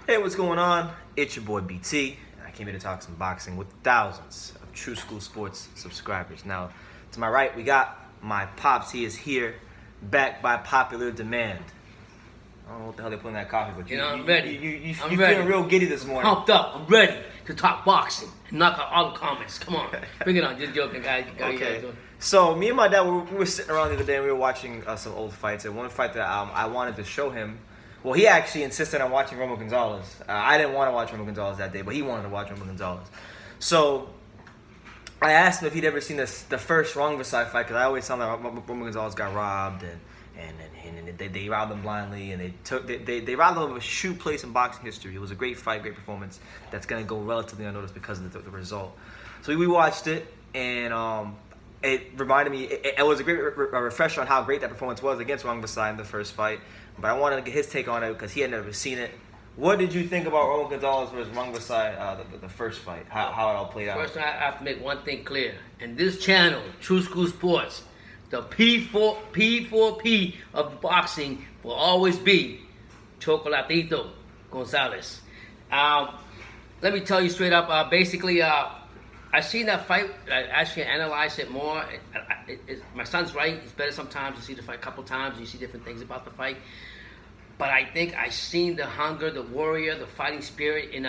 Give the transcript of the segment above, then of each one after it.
Hey, what's going on? It's your boy BT, and I came here to talk some boxing with thousands of True School Sports subscribers. Now, to my right, we got my pops. He is here, back by popular demand. I don't know what the hell they're putting in that coffee, but I'm ready. You I'm ready. feeling real giddy this morning. Pumped up. I'm ready to talk boxing and knock out all the comments. Come on, bring it on. Just joking, guys. Okay. So me and my dad, we were sitting around the other day and we were watching some old fights. And one fight that I wanted to show him. Well, he actually insisted on watching Romo Gonzalez. I didn't want to watch Romo Gonzalez that day, but he wanted to watch Romo Gonzalez. So I asked him if he'd ever seen the first Rungviasi fight, because I always thought that Romo Gonzalez got robbed and they robbed him blindly, and they robbed him of a shoe place in boxing history. It was a great fight, great performance that's going to go relatively unnoticed because of the result. So we watched it, and it reminded me, it was a great refresher on how great that performance was against Rungviasi in the first fight. But I wanted to get his take on it because he had never seen it. What did you think about Romo Gonzalez versus Rungviasi, the first fight? How it all played out? First, I have to make one thing clear. In this channel, True School Sports, the P4P of boxing will always be Chocolatito Gonzalez. Let me tell you straight up. Basically, I seen that fight. I actually analyzed it more. My son's right. It's better sometimes to see the fight a couple times and you see different things about the fight. But I think I seen the hunger, the warrior, the fighting spirit in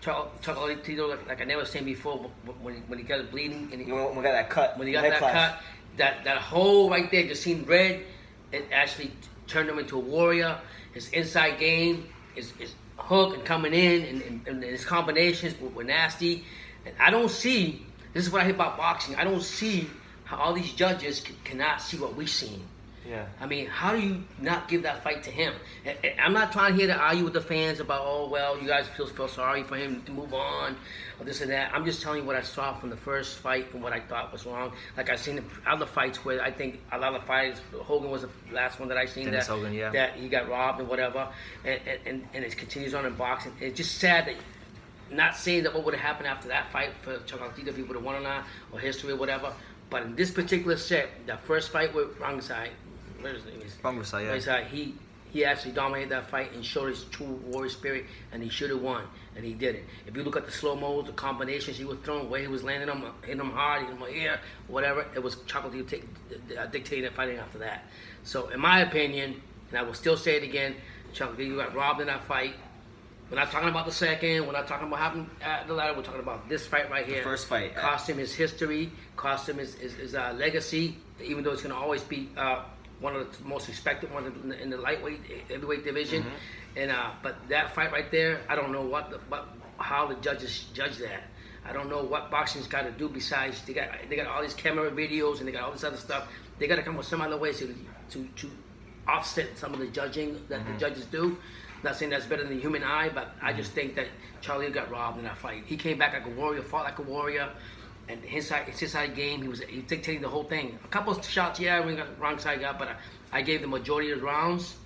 Chocolatito like I never seen before. When he got it bleeding and when we got that cut. When he got that cut, that hole right there just seen red. It actually turned him into a warrior. His inside game, his hook and coming in, and his combinations were nasty. And I don't see, this is what I hate about boxing, I don't see how all these judges cannot see what we've seen. Yeah. I mean, how do you not give that fight to him? And I'm not trying here to argue with the fans about, oh, well, you guys feel sorry for him to move on, or this and that. I'm just telling you what I saw from the first fight and what I thought was wrong. Like I've seen other fights where I think a lot of fighters, Hogan was the last one that I seen that he got robbed and whatever, and it continues on in boxing. It's just sad that, not saying that what would have happened after that fight for Chocolatito if he would have won or not, or history or whatever, but in this particular set, that first fight with Rungviasi, what his name is? Rungviasi, yeah. He actually dominated that fight and showed his true warrior spirit, and he should have won, and he did it. If you look at the slow-mos, the combinations he was throwing, where he was landing them, hitting them hard, hitting them here, whatever, it was Chocolatito dictating that fighting after that. So, in my opinion, and I will still say it again, Chocolatito got robbed in that fight. We're not talking about the second. We're not talking about having the latter. We're talking about this fight right here. The first fight. Cost him his history. Cost him his legacy. Even though it's going to always be one of the most respected ones in the heavyweight division. Mm-hmm. And but that fight right there, I don't know how the judges judge that. I don't know what boxing's got to do besides they got all these camera videos and they got all this other stuff. They got to come up with some other ways to offset some of the judging that the judges do. Not saying that's better than the human eye, but I just think that Charlie got robbed in that fight. He came back like a warrior, fought like a warrior, and it's his side game. He was dictating the whole thing. A couple of shots, yeah, when he got wrong side got, but I gave the majority of the rounds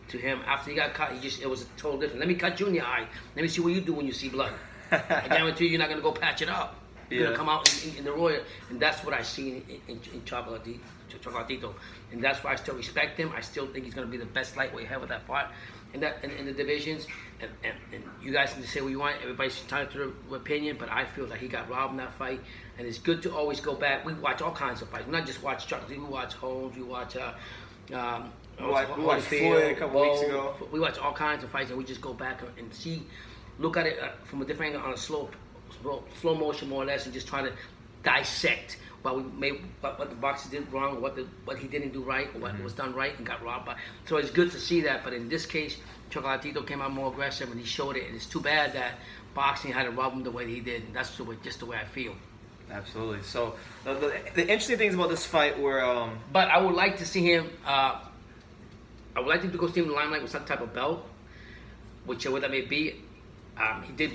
to him. After he got cut, it was a total different. Let me cut you in the eye. Let me see what you do when you see blood. I guarantee you're not gonna go patch it up. You're gonna come out in the warrior, and that's what I see in Chocolatito, and that's why I still respect him. I still think he's gonna be the best lightweight ever that fought in the divisions, and you guys can say what you want. Everybody's entitled to their opinion, but I feel that he got robbed in that fight, and it's good to always go back. We watch all kinds of fights. We not just watch Chocolatito. We watch Holmes. We watch we watched Floyd a couple weeks ago. We watch all kinds of fights, and we just go back and see, look at it from a different angle on a slow motion more or less, and just try to dissect what the boxer did wrong, what he didn't do right, or what was done right and got robbed by. So it's good to see that. But in this case, Chocolatito came out more aggressive and he showed it. And it's too bad that boxing had to rob him the way he did. And that's just the way I feel. Absolutely. So the interesting things about this fight were. But I would like to see him. I would like him to go see him in the limelight with some type of belt, whichever that may be. He did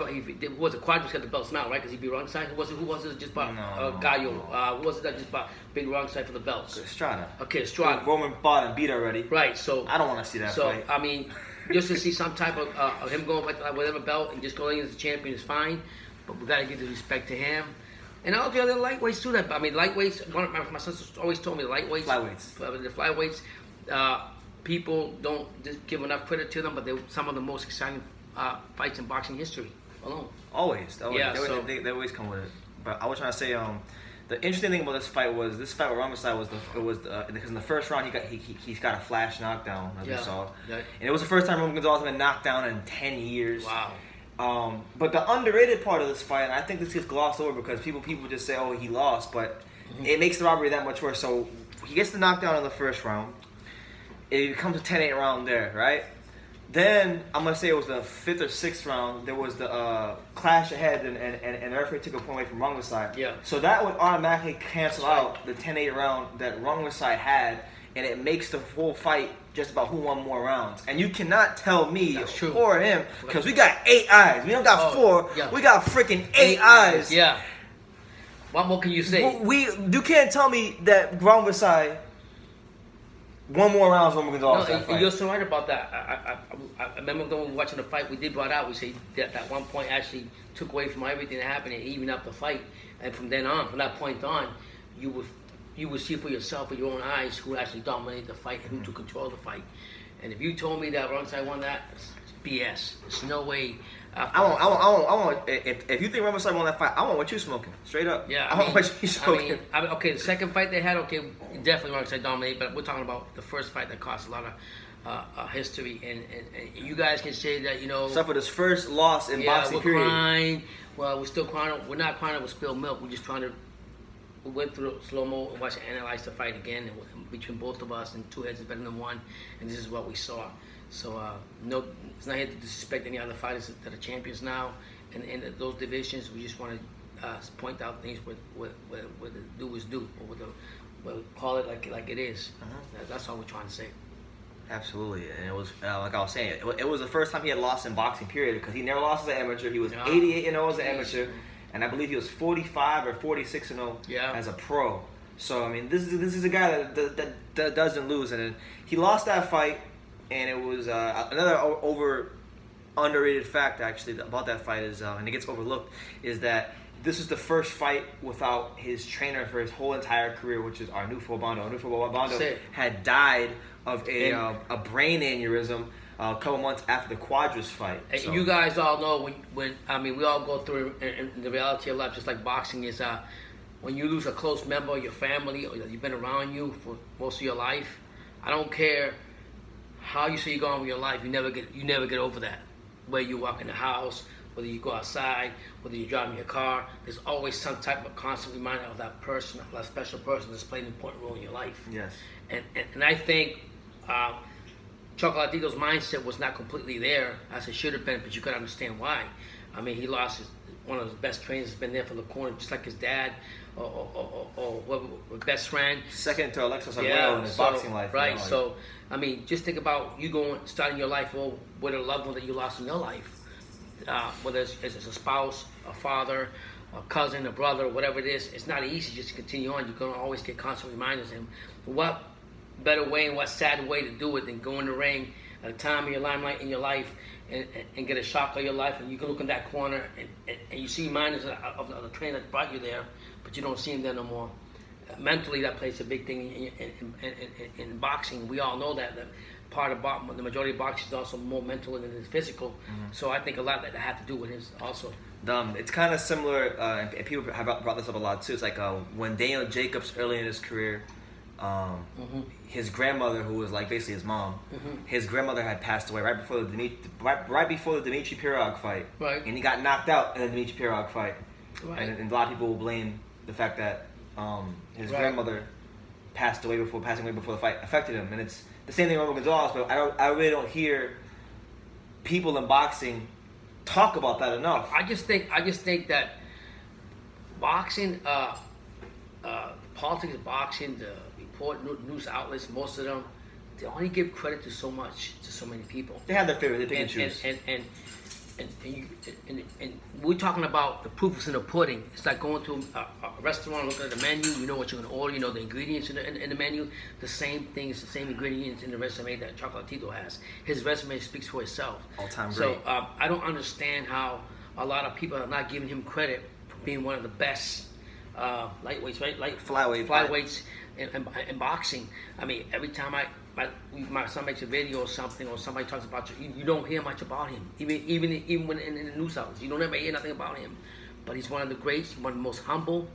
was a Quadras got the belts now, right? Because he beat Rungviasi. Who was it just about Gallo? Who was it that just about big Rungviasi for the belts? Estrada. Okay, Estrada. Roman fought and beat already. Right. So I don't want to see that fight. So I mean, just to see some type of him going with whatever belt and just going as a champion is fine, but we got to give the respect to him. And all the other lightweights do that. I mean, lightweights. My son always told me the lightweights, the flyweights. People don't give enough credit to them, but they're some of the most exciting fights in boxing history alone. Always. Yeah, They always come with it. But I was trying to say, the interesting thing about this fight with Rungviasi was because in the first round he's got a flash knockdown, as we saw, and it was the first time Roman Gonzalez had been knocked down in 10 years. Wow. But the underrated part of this fight, and I think this gets glossed over because people just say, oh, he lost, but it makes the robbery that much worse. So he gets the knockdown in the first round. It becomes a 10-8 round there, right? Then I'm gonna say it was the 5th or 6th round. There was the clash ahead, and the referee took a point away from Rungviasi. Yeah. So that would automatically cancel out the 10-8 round that Rungviasi had, and it makes the whole fight just about who won more rounds. And you cannot tell me or him because we got 8 eyes. We don't got 4. Yeah. We got freaking 8 eyes. Yeah. What more can you say? You can't tell me that Rungviasi won more rounds than Roman Gonzalez. No, you're so right about that. I remember when we were watching the fight, we did brought out, we say that at one point actually took away from everything that happened and evened up the fight. And from then on, from that point on, you would see for yourself with your own eyes who actually dominated the fight and who took control of the fight. And if you told me that Rungviasi won that, it's BS. There's no way. I want. If you think Rungviasi won that fight, I want what you smoking. Straight up. Yeah. I want what you smoking. Okay, the second fight they had, okay, definitely Rungviasi dominated, but we're talking about the first fight that cost a lot of history, and you guys can say that, you know. Suffered his first loss in boxing. We're crying. Well, we're still crying. We're not crying over spilled milk. We're just trying to. We went through slow mo and watched analyze the fight again, and between both of us, and 2 heads is better than 1, and this is what we saw. So no, it's not here to disrespect any other fighters that are champions now, and in those divisions. We just want to point out things what the do is do, or we'll call it like it is. That's all we're trying to say. Absolutely, and it was like I was saying, it was the first time he had lost in boxing, period, because he never lost as an amateur. He was 88-0 as an amateur, and I believe he was 45 or 46-0 as a pro. So I mean, this is a guy that doesn't lose, and he lost that fight. And it was another underrated fact actually about that fight is, and it gets overlooked, is that this is the first fight without his trainer for his whole entire career, which is Arnulfo Bando. Arnulfo Bando had died of a brain aneurysm a couple months after the Quadras fight. So. You guys all know when I mean we all go through in the reality of life, just like boxing is. When you lose a close member of your family or you've been around you for most of your life, I don't care how you say you're going with your life, you never get over that. Whether you walk in the house, whether you go outside, whether you're driving your car, there's always some type of constant reminder of that person, that special person that's played an important role in your life. Yes. And I think Chocolatito's mindset was not completely there as it should have been, but you could understand why. I mean, he lost one of his best trainers, has been there for the corner, just like his dad or best friend. Second to Alexis Aguero in his boxing life. Right, so, I mean, just think about you starting your life with a loved one that you lost in your life. Whether it's a spouse, a father, a cousin, a brother, whatever it is, it's not easy just to continue on. You're going to always get constant reminders. And what better way and what sad way to do it than go in the ring at a time of your limelight in your life and get a shock of your life, and you can look in that corner and you see reminders of the trainer that brought you there, but you don't see him there no more. Mentally, that plays a big thing in boxing. We all know that part of the majority of boxing is also more mental than it is physical. So I think a lot that had to do with his also. It's kind of similar, and people have brought this up a lot too. It's like when Daniel Jacobs early in his career, his grandmother, who was like basically his mom, his grandmother had passed away right before the Dimitri Pirog fight, and he got knocked out in the Dimitri Pirog fight, and a lot of people will blame the fact that his grandmother passing away before the fight affected him, and it's the same thing with Roman Gonzalez. But I really don't hear people in boxing talk about that enough. I just think that boxing, politics of boxing, the news outlets, most of them, they only give credit to so many people. They have their favorite. They pick and choose. And we're talking about the proof is in the pudding. It's like going to a restaurant, looking at the menu. You know what you're going to order. You know the ingredients in the menu. The same thing is the same ingredients in the resume that Chocolatito has. His resume speaks for itself. All-time great. So I don't understand how a lot of people are not giving him credit for being one of the best lightweights, right? Flyweights in boxing. I mean, every time my son makes a video or something, or somebody talks about you don't hear much about him. Even when in the news outlets, you don't ever hear nothing about him. But he's one of the greats. He's one of the most humble,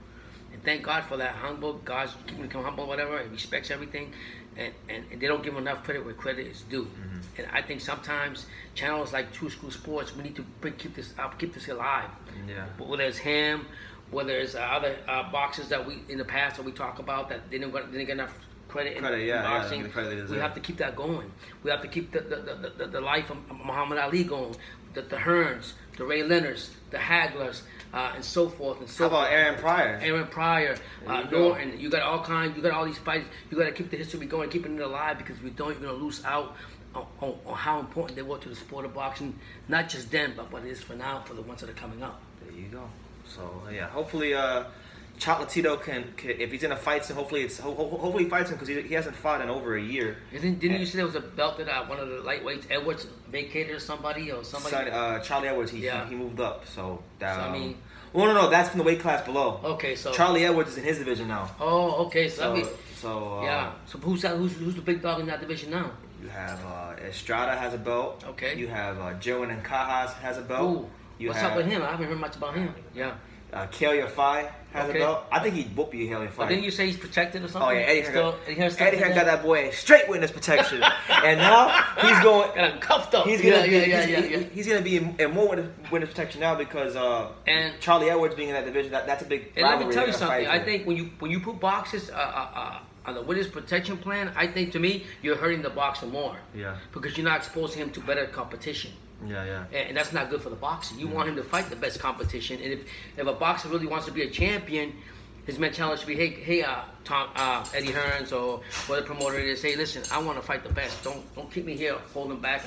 and thank God for that. God's keeping him humble, whatever. He respects everything, and they don't give him enough credit where credit is due. Mm-hmm. And I think sometimes channels like True School Sports, we need to keep this alive. Yeah. But whether it's him, whether it's other boxers that we in the past that we talk about that didn't get enough credit in boxing, we have to keep that going. We have to keep the life of Muhammad Ali going. The Hearns, the Ray Leonards, the Haglers, and so forth and so. How about Aaron Pryor? Norton. You got all kinds. You got all these fights. You got to keep the history going, keeping it alive, because we don't, you're gonna lose out on how important they were to the sport of boxing. Not just then, but what it is for now, for the ones that are coming up. There you go. So yeah, hopefully Chocolatito can if he's in a fight, so hopefully he fights him, because he hasn't fought in over a year. Didn't you say there was a belt that one of the lightweights, Edwards, vacated or somebody? Charlie Edwards, he moved up. So I mean. Well, no, that's from the weight class below. Okay, so Charlie Edwards is in his division now. Oh, okay, so yeah. So who's the big dog in that division now? You have Estrada has a belt. Okay. You have Joan and Cajas has a belt. Ooh. What's up with him? I haven't heard much about him. Yeah. Kalia Fai has a belt. I think he'd whoop you, Kalia Fai. But didn't you say he's protected or something? Oh yeah, Eddie Hearn got that boy in straight witness protection, and now he's going. Got him cuffed up. He's gonna be in more witness protection now, because and Charlie Edwards being in that division, that's a big. And let me tell you something. I think when you put boxers on the witness protection plan, I think, to me, you're hurting the boxer more. Yeah. Because you're not exposing him to better competition. Yeah. And that's not good for the boxer. You want him to fight the best competition. And if a boxer really wants to be a champion, his mentality should be, hey, Eddie Hearns or whatever promoter it is, hey, listen, I want to fight the best. Don't keep me here holding me back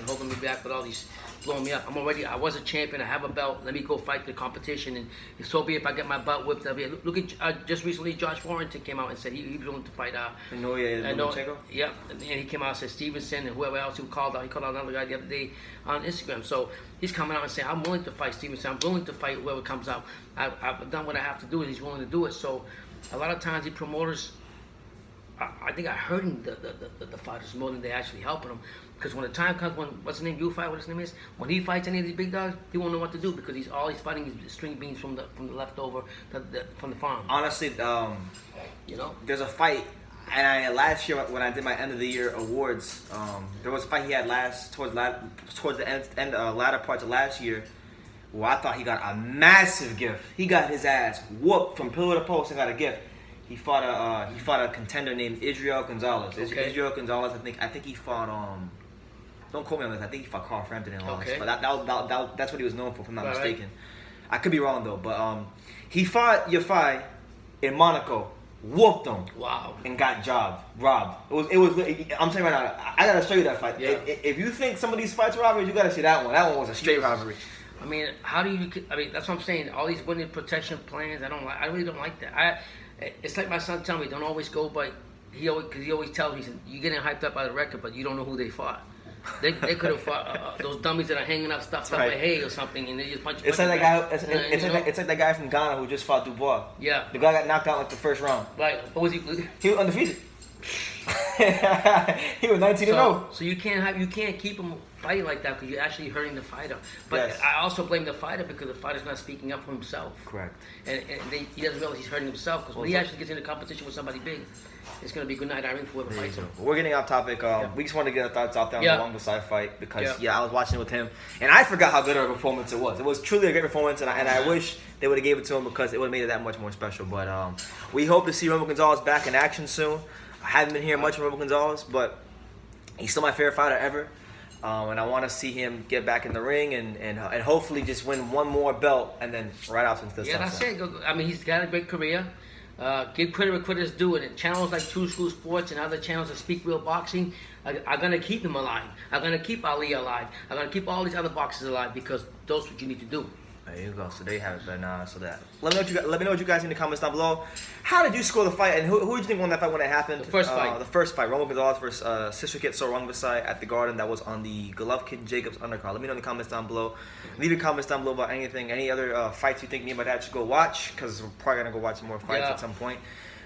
with all these blowing me up. I was a champion. I have a belt. Let me go fight the competition. And so be it if I get my butt whipped. Look at just recently, Josh Warrington came out and said he was willing to fight. Yeah, and he came out and said Stevenson and whoever else he called out. He called out another guy the other day on Instagram. So he's coming out and saying, I'm willing to fight Stevenson. I'm willing to fight whoever comes out. I've done what I have to do, and he's willing to do it. So a lot of times the promoters, I think, are hurting the fighters more than they're actually helping them. Because when the time comes, what's his name? What his name is? When he fights any of these big dogs, he won't know what to do, because he's fighting is string beans from the leftover from the farm. Honestly, there's a fight, and last year when I did my end of the year awards, there was a fight he had towards the latter parts of last year, where I thought he got a massive gift. He got his ass whooped from pillar to post and got a gift. He fought a contender named Israel Gonzalez. Okay. Israel Gonzalez, I think he fought don't quote me on this. I think he fought Carl Frampton and lost. Okay. But that's what he was known for, if I'm not mistaken. I could be wrong though, but he fought Yafai in Monaco, whooped him. Wow. And got robbed. It was. I'm saying right now, I gotta show you that fight. Yeah. If you think some of these fights are robberies, you gotta see that one. That one was a straight robbery. I mean, that's what I'm saying. All these winning protection plans, I really don't like that. It's like my son telling me, don't always go by. Because he always tells me, you're getting hyped up by the record, but you don't know who they fought. They could have fought those dummies that are hanging up stuff like hay or something, and they just punch. It's like that guy. It's like that guy from Ghana who just fought Dubois. Yeah. The guy got knocked out like the first round. Right. What was he? He was undefeated. He was 19-0. So you can't keep him fighting like that, because you're actually hurting the fighter. But yes. I also blame the fighter, because the fighter's not speaking up for himself. Correct. And he doesn't realize he's hurting himself, because when he actually gets into competition with somebody big, it's going to be good night Irene for whoever fights him. We're getting off topic. We just want to get our thoughts out there on the Rungviasi fight, because I was watching it with him, and I forgot how good of a performance it was. It was truly a great performance, and I wish they would have gave it to him, because it would have made it that much more special. But we hope to see Romero Gonzalez back in action soon. I haven't been hearing much from Romero Gonzalez, but he's still my favorite fighter ever. And I want to see him get back in the ring and hopefully just win one more belt and then right off into the sunset. That's it. I mean, he's got a great career. Give credit where credit's due, and channels like True School Sports and other channels that speak real boxing are going to keep him alive. Are going to keep Ali alive. Are going to keep all these other boxers alive, because that's what you need to do. There you go. So there you have it. But let me know what you guys think in the comments down below. How did you score the fight, and who did you think won that fight when it happened? The first fight. The first fight. Romero Gonzalez versus Sister Kit Rungviasi at the Garden. That was on the Golovkin Jacobs undercard. Let me know in the comments down below. Leave your comments down below about anything, any other fights you think me and my dad should go watch, because we're probably gonna go watch some more fights at some point.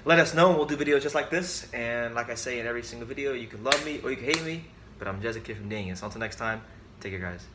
let us know, and we'll do videos just like this. And like I say in every single video, you can love me or you can hate me, but I'm just a kid from Daniel. So until next time, take care, guys.